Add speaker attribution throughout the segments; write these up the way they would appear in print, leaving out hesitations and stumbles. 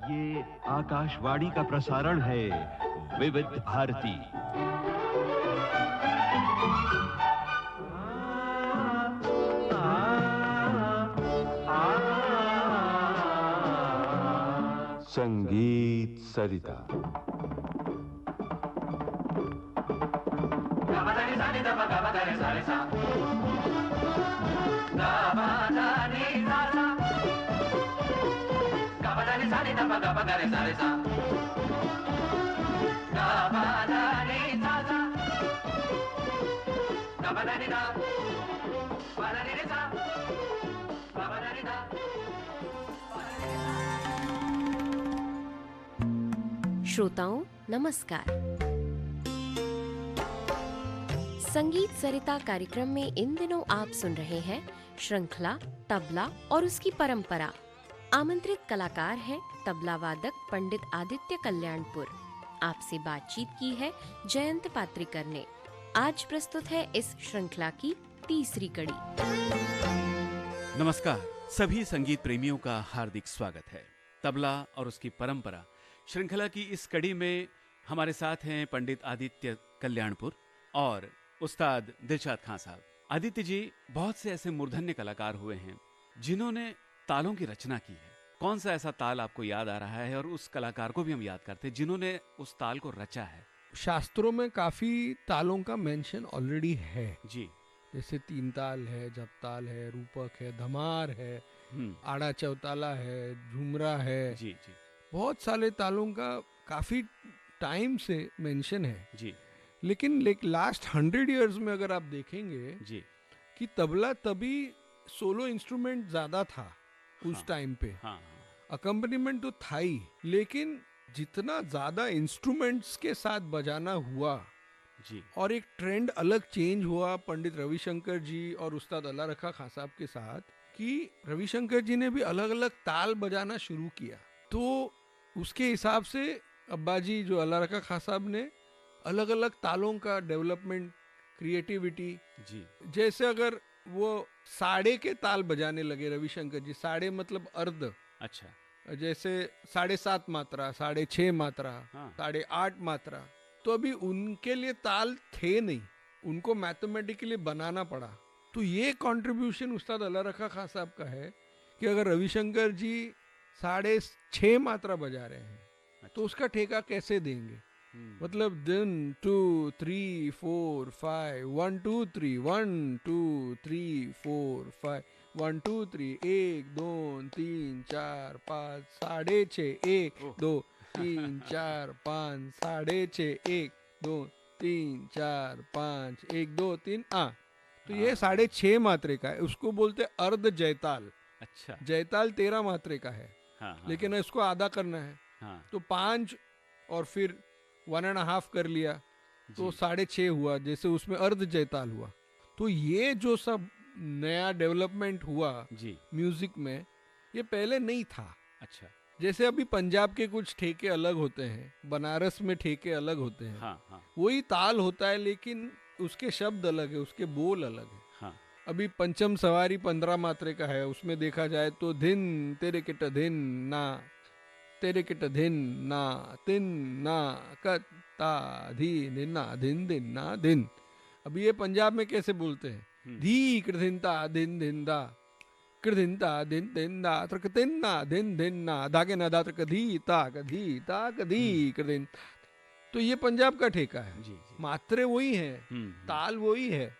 Speaker 1: ये आकाशवाणी का प्रसारण है विविध भारती।
Speaker 2: संगीत सरिता।
Speaker 3: श्रोताओं नमस्कार। संगीत सरिता कार्यक्रम में इन दिनों आप सुन रहे हैं श्रृंखला तबला और उसकी परंपरा। आमंत्रित कलाकार हैं तबला वादक पंडित आदित्य कल्याणपुर। आपसे बातचीत की है जयंत पात्रिकर ने। आज प्रस्तुत है इस श्रृंखला की तीसरी कड़ी।
Speaker 4: नमस्कार, सभी संगीत प्रेमियों का हार्दिक स्वागत है। तबला और उसकी परंपरा श्रृंखला की इस कड़ी में हमारे साथ हैं पंडित आदित्य कल्याणपुर और उस्ताद दिलशाद खान साहब। आदित्य जी बहुत से ऐसे मूर्धन्य कलाकार हुए हैं जिन्होंने तालों की रचना की है। कौन सा ऐसा ताल आपको याद आ रहा है और उस कलाकार को भी हम याद करते हैं जिन्होंने उस ताल को रचा है?
Speaker 5: शास्त्रों में काफी तालों का मेंशन ऑलरेडी है
Speaker 4: जी।
Speaker 5: जैसे तीन ताल है, जप ताल है, रूपक है, धमार है, आड़ा चौताला है, झुमरा है।
Speaker 4: जी जी।
Speaker 5: बहुत सारे तालों का काफी टाइम से मेंशन है
Speaker 4: जी।
Speaker 5: लेकिन लास्ट 100 इयर्स में अगर आप देखेंगे
Speaker 4: जी
Speaker 5: कि तबला तभी सोलो इंस्ट्रूमेंट ज्यादा था उस टाइम पे।
Speaker 4: हाँ।
Speaker 5: अकम्पनीमेंट तो था ही, लेकिन जितना ज्यादा इंस्ट्रूमेंट्स के साथ बजाना हुआ
Speaker 4: जी
Speaker 5: और एक ट्रेंड अलग चेंज हुआ पंडित रविशंकर जी और उस्ताद अल्लाह रखा खां साहब के साथ, कि रविशंकर जी ने भी अलग अलग ताल बजाना शुरू किया। तो उसके हिसाब से अब्बाजी जो अल्लाह रखा खां साहब ने अलग अलग तालों का डेवलपमेंट, क्रिएटिविटी।
Speaker 4: जी।
Speaker 5: जैसे अगर वो साड़े के ताल बजाने लगे रविशंकर जी, साड़े मतलब अर्ध।
Speaker 4: अच्छा।
Speaker 5: जैसे 7.5 मात्रा, 6.5 मात्रा,
Speaker 4: हाँ।
Speaker 5: 8.5 मात्रा। तो अभी उनके लिए ताल थे नहीं, उनको मैथमेटिकली बनाना पड़ा। तो ये कंट्रीब्यूशन उस्ताद अल्लाह रखा खां साहब का है कि अगर रविशंकर जी 6.5 मात्रा बजा रहे हैं तो उसका ठेका कैसे देंगे? मतलब दिन 2 3 4 5 1 2 3 1 2 3 4 5 1 2 3 1 2 3 4 5 6.5 1 2 3 4 5 6.5 1 2 3 4 5 1 2 3 तो ये 6.5 मात्रे का है, उसको बोलते अर्ध जयताल।
Speaker 4: अच्छा।
Speaker 5: जयताल 13 मात्रे का है।
Speaker 4: हाँ,
Speaker 5: लेकिन इसको आधा करना है।
Speaker 4: हाँ।
Speaker 5: तो 5 और फिर 1.5 कर लिया तो 6.5 हुआ, जैसे उसमें अर्ध जयताल हुआ। तो ये जो सब नया डेवलपमेंट हुआ
Speaker 4: जी
Speaker 5: म्यूजिक में, ये पहले नहीं था।
Speaker 4: अच्छा।
Speaker 5: जैसे अभी पंजाब के कुछ ठेके अलग होते हैं, बनारस में ठेके अलग होते हैं।
Speaker 4: हाँ।
Speaker 5: वही ताल होता है लेकिन उसके शब्द अलग है, उसके बोल अलग है।
Speaker 4: हाँ।
Speaker 5: अभी पंचम सवारी 15 मात्रे का है, उसमें देखा जाए तो धिन तेरे किट धिन ना, तेरे किट धिन ना, तिन ना कता धी निन्ना धिन दिन ना दिन। अभी ये पंजाब में कैसे बोलते हैं? धी कृधिनता दिन दिन दा, कृधिनता दिन दिन दा, त्रक तिन ना दिन दिन ना, धागे ना दा त्रक धी ता कधी कृधिन। तो ये पंजाब का ठेका है।
Speaker 4: जी।
Speaker 5: मात्रे वही है, ताल वही है,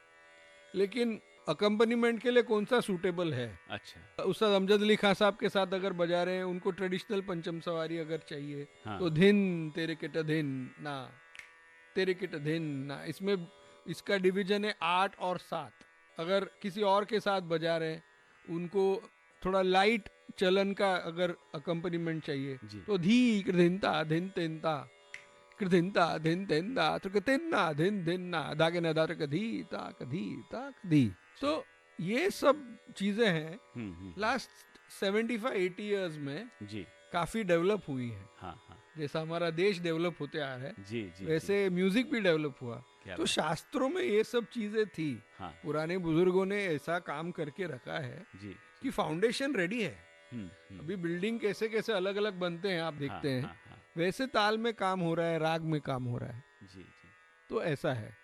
Speaker 5: लेकिन अकम्पनीमेंट के लिए कौन सा सूटेबल है।
Speaker 4: अच्छा।
Speaker 5: उस्ताद अमजद अली खां साहब के साथ अगर बजा रहे हैं, उनको ट्रेडिशनल पंचम सवारी अगर चाहिए तो धिन तेरे किट धिन ना, तेरे किट धिन ना। इसमें इसका डिवीजन है 8 और 7। अगर किसी और के साथ बजा रहे हैं, उनको थोड़ा लाइट चलन का अगर अकम्पनीमेंट चाहिए तो धी कृधिनता धिन तिनता, कृधिनता धिन तिनता, त्रिकतिन्ना धिन धिन्ना, धागे ना दात्र कधी ता कधी। तो ये सब चीजें हैं लास्ट 75-80 इयर्स में
Speaker 4: जी
Speaker 5: काफी डेवलप हुई हैं।
Speaker 4: हाँ।
Speaker 5: जैसा हमारा देश डेवलप होते आ रहा है
Speaker 4: जी
Speaker 5: वैसे म्यूजिक भी डेवलप हुआ। तो शास्त्रों में ये सब चीजें थी। पुराने बुजुर्गों ने ऐसा काम करके रखा है कि फाउंडेशन रेडी है। अभी बिल्डिंग कैसे कैसे अलग अलग बनते हैं आप देखते हैं,
Speaker 4: हाँ,
Speaker 5: वैसे ताल में काम हो रहा है, राग में काम हो रहा है।
Speaker 4: जी।
Speaker 5: तो ऐसा है।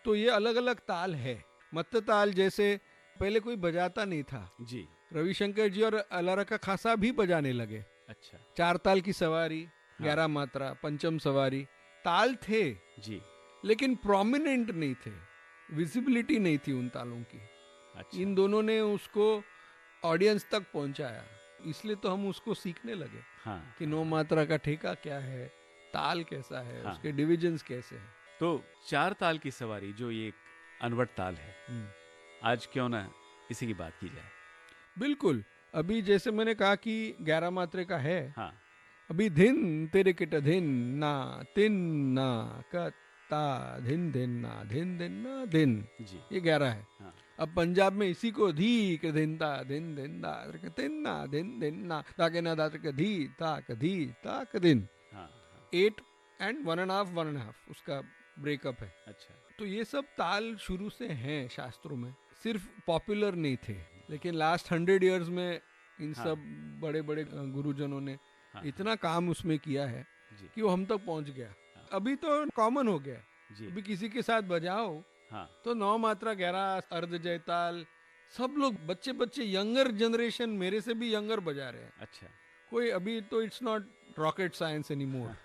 Speaker 5: तो ये अलग अलग ताल है। मत्त ताल जैसे पहले कोई बजाता नहीं था,
Speaker 4: जी।
Speaker 5: रविशंकर जी और अलारका खासा भी बजाने लगे।
Speaker 4: अच्छा।
Speaker 5: 4 ताल की सवारी, 11 मात्रा, पंचम सवारी, ताल थे
Speaker 4: जी।
Speaker 5: लेकिन प्रोमिनेंट नहीं थे, विजिबिलिटी नहीं थी उन तालों की।
Speaker 4: अच्छा।
Speaker 5: इन दोनों ने उसको ऑडियंस तक पहुंचाया, इसलिए तो हम उसको सीखने लगे
Speaker 4: हाँ,
Speaker 5: कि 9 मात्रा का ठेका क्या है, ताल कैसा है,
Speaker 4: हाँ।
Speaker 5: उसके डिविजन्स कैसे हैं।
Speaker 4: तो 4 ताल की सवारी जो ये एक अनवट ताल है, आज क्यों ना इसी की बात की जाए।
Speaker 5: बिल्कुल। अभी जैसे मैंने कहा कि 11 मात्रे का है,
Speaker 4: हाँ,
Speaker 5: अभी धिन तेरे किट धिन ना तिन ना का ता धिन धिन ना धिन,
Speaker 4: जी।
Speaker 5: ये 11 है।
Speaker 4: हाँ,
Speaker 5: अब पंजाब में इसी को धी के धिन दा धिन धिन दा तिन ना धिन ना ता के ना दा के धी ता के धिन।
Speaker 4: हाँ,
Speaker 5: 8 एंड 1.5 उसका ब्रेकअप है।
Speaker 4: अच्छा।
Speaker 5: तो ये सब ताल शुरू से हैं शास्त्रों में, सिर्फ पॉपुलर नहीं थे, लेकिन लास्ट 100 इयर्स में इन
Speaker 4: हाँ।
Speaker 5: सब बड़े बड़े गुरुजनों ने
Speaker 4: हाँ,
Speaker 5: इतना काम उसमें किया है
Speaker 4: जी।
Speaker 5: कि वो हम तक पहुंच गया। अभी तो कॉमन हो गया,
Speaker 4: जी।
Speaker 5: अभी किसी के साथ बजाओ
Speaker 4: हाँ,
Speaker 5: तो 9 मात्रा 11 अर्ध जयताल, सब लोग बच्चे यंगर जनरेशन मेरे से भी यंगर बजा रहे हैं।
Speaker 4: अच्छा।
Speaker 5: कोई अभी तो it's not rocket science any more,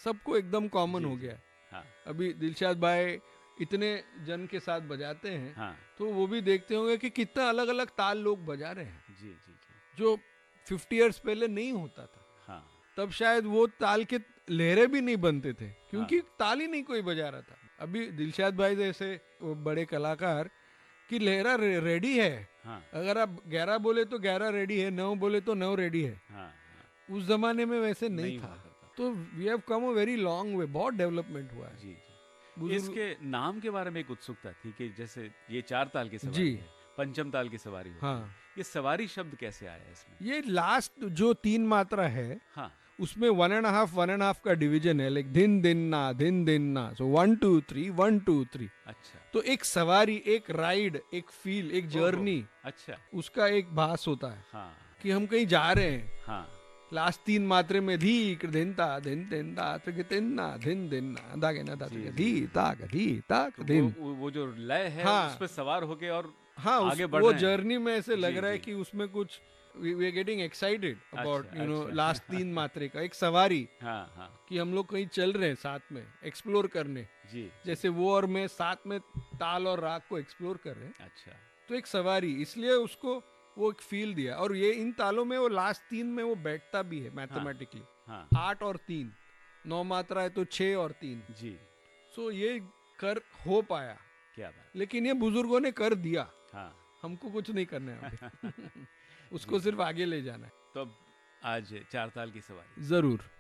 Speaker 5: सबको एकदम कॉमन
Speaker 4: जी,
Speaker 5: हो
Speaker 4: जी।
Speaker 5: गया।
Speaker 4: हाँ,
Speaker 5: अभी दिलशाद भाई इतने जन के साथ बजाते हैं,
Speaker 4: हाँ,
Speaker 5: तो वो भी देखते होंगे कि कितना अलग अलग ताल लोग बजा रहे हैं,
Speaker 4: जी, जी, जी।
Speaker 5: जो 50 इयर्स पहले नहीं होता था।
Speaker 4: हाँ,
Speaker 5: तब शायद वो ताल के लहरें भी नहीं बनते थे, क्योंकि ताल ही नहीं कोई बजा रहा था। अभी दिलशाद भाई जैसे वो बड़े कलाकार की लहरा रेडी है,
Speaker 4: हाँ,
Speaker 5: अगर आप 11 बोले तो 11 रेडी है, 9 बोले तो 9 रेडी है।
Speaker 4: हाँ,
Speaker 5: उस जमाने में वैसे नहीं
Speaker 4: नहीं
Speaker 5: था।
Speaker 4: हुआ करता।
Speaker 5: तो we have come a very long way, बहुत डेवलपमेंट हुआ है।
Speaker 4: जी, जी।
Speaker 5: बुजुर्ग-
Speaker 4: इसके नाम के बारे में एक उत्सुकता थी कि जैसे ये 4 ताल की सवारी
Speaker 5: जी।
Speaker 4: है, पंचम ताल की सवारी होती
Speaker 5: हाँ,
Speaker 4: है। ये सवारी शब्द कैसे आया इसमें?
Speaker 5: ये लास्ट जो 3 मात्रा है
Speaker 4: हाँ,
Speaker 5: उसमें 1.5 का डिवीजन है, लाइक धिन दिन ना, सो 1 2 3 1 2 3।
Speaker 4: अच्छा।
Speaker 5: तो एक सवारी, एक राइड, एक फील, एक जर्नी,
Speaker 4: अच्छा।
Speaker 5: उसका एक भास होता है
Speaker 4: हाँ,
Speaker 5: कि हम कहीं जा रहे हैं।
Speaker 4: हाँ,
Speaker 5: लास्ट 3 मात्रे में धी धिनता धिन धिनता तिन्ना धिन धिनना दागे ना दा
Speaker 4: जी,
Speaker 5: धी ताक
Speaker 4: तो
Speaker 5: दिन।
Speaker 4: वो जो लय है
Speaker 5: हाँ।
Speaker 4: उस पर सवार होके और
Speaker 5: हाँ,
Speaker 4: आगे बढ़
Speaker 5: वो
Speaker 4: रहे हैं।
Speaker 5: जर्नी में ऐसे लग
Speaker 4: जी,
Speaker 5: रहा है
Speaker 4: जी।
Speaker 5: कि उसमें कुछ we are getting excited about
Speaker 4: अच्छा।
Speaker 5: लास्ट 3 मात्रे का एक सवारी,
Speaker 4: हाँ, हाँ,
Speaker 5: कि हम लोग कहीं चल रहे हैं साथ में एक्सप्लोर करने,
Speaker 4: जी।
Speaker 5: जैसे वो और मैं साथ में ताल और राग को एक्सप्लोर कर रहे हैं।
Speaker 4: अच्छा।
Speaker 5: तो एक सवारी, इसलिए उसको वो एक फील दिया। और ये इन तालों में वो लास्ट 3 में वो बैठता भी है मैथमेटिकली।
Speaker 4: हाँ,
Speaker 5: 8 और 3, 9 मात्रा है तो 6 और 3।
Speaker 4: जी।
Speaker 5: सो ये कर हो पाया,
Speaker 4: क्या बात।
Speaker 5: लेकिन ये बुजुर्गों ने कर दिया,
Speaker 4: हाँ,
Speaker 5: हमको कुछ नहीं करना है अभी। उसको सिर्फ आगे ले जाना है।
Speaker 4: तो अब आज 4 ताल की सवारी।
Speaker 5: जरूर।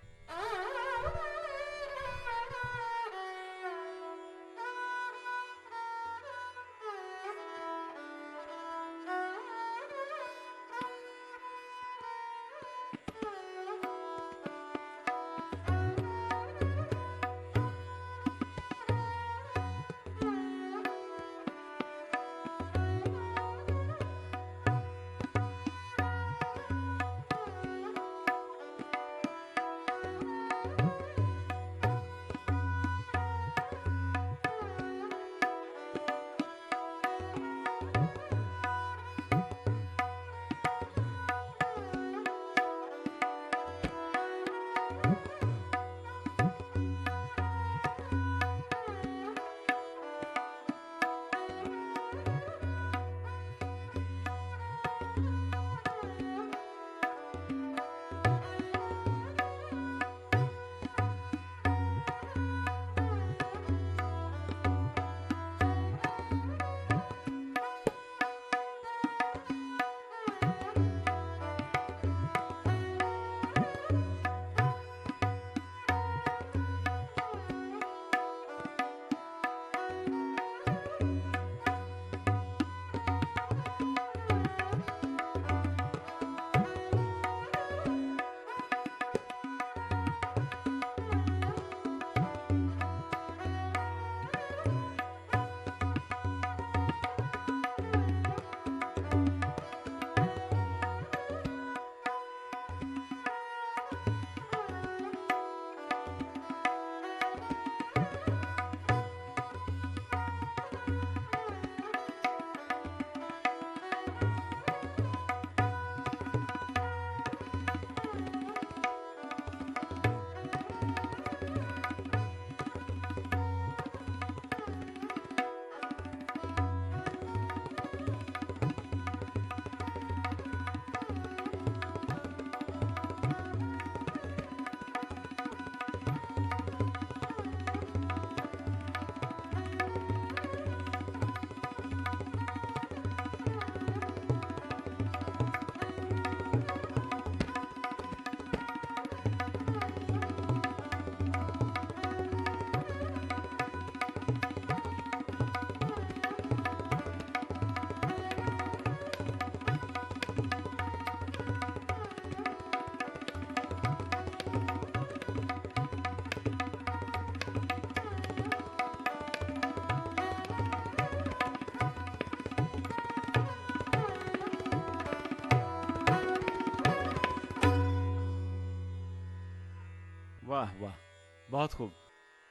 Speaker 4: वाह वाह, बहुत खूब।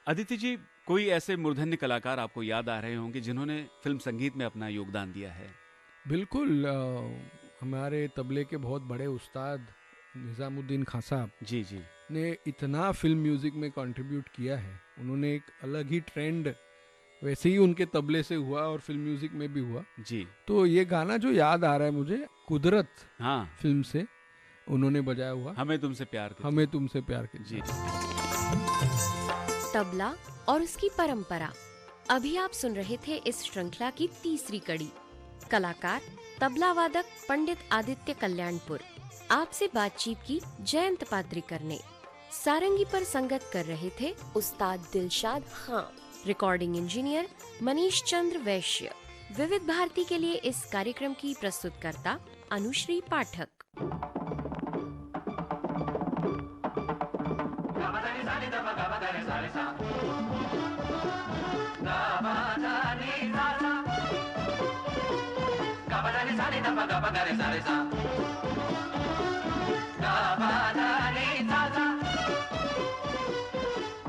Speaker 4: अदिति जी, कोई ऐसे मूर्धन्य कलाकार आपको याद आ रहे होंगे जिन्होंने फिल्म संगीत में अपना योगदान दिया है?
Speaker 5: बिल्कुल, हमारे तबले के बहुत बड़े उस्ताद निज़ामुद्दीन खां साहब
Speaker 4: जी जी।
Speaker 5: ने इतना फिल्म म्यूज़िक में कंट्रीब्यूट किया है। उन्होंने एक अलग ही ट्रेंड वैसे ही उनके तबले से हुआ और फिल्म म्यूज़िक में भी हुआ।
Speaker 4: जी।
Speaker 5: तो ये गाना जो याद आ रहा है मुझे, कुदरत
Speaker 4: हाँ,
Speaker 5: फिल्म से उन्होंने बजाया हुआ,
Speaker 4: हमें तुमसे प्यार के
Speaker 5: हमें तुमसे प्यार के।
Speaker 4: जी।
Speaker 3: तबला और उसकी परंपरा। अभी आप सुन रहे थे इस श्रृंखला की तीसरी कड़ी। कलाकार तबला वादक पंडित आदित्य कल्याणपुर। आपसे बातचीत की जयंत पात्रिकर ने। सारंगी पर संगत कर रहे थे उस्ताद दिलशाद खां। रिकॉर्डिंग इंजीनियर मनीष चंद्र वैश्य। विविध भारती के लिए इस कार्यक्रम की प्रस्तुतकर्ता अनुश्री पाठक।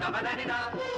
Speaker 2: Ba ba da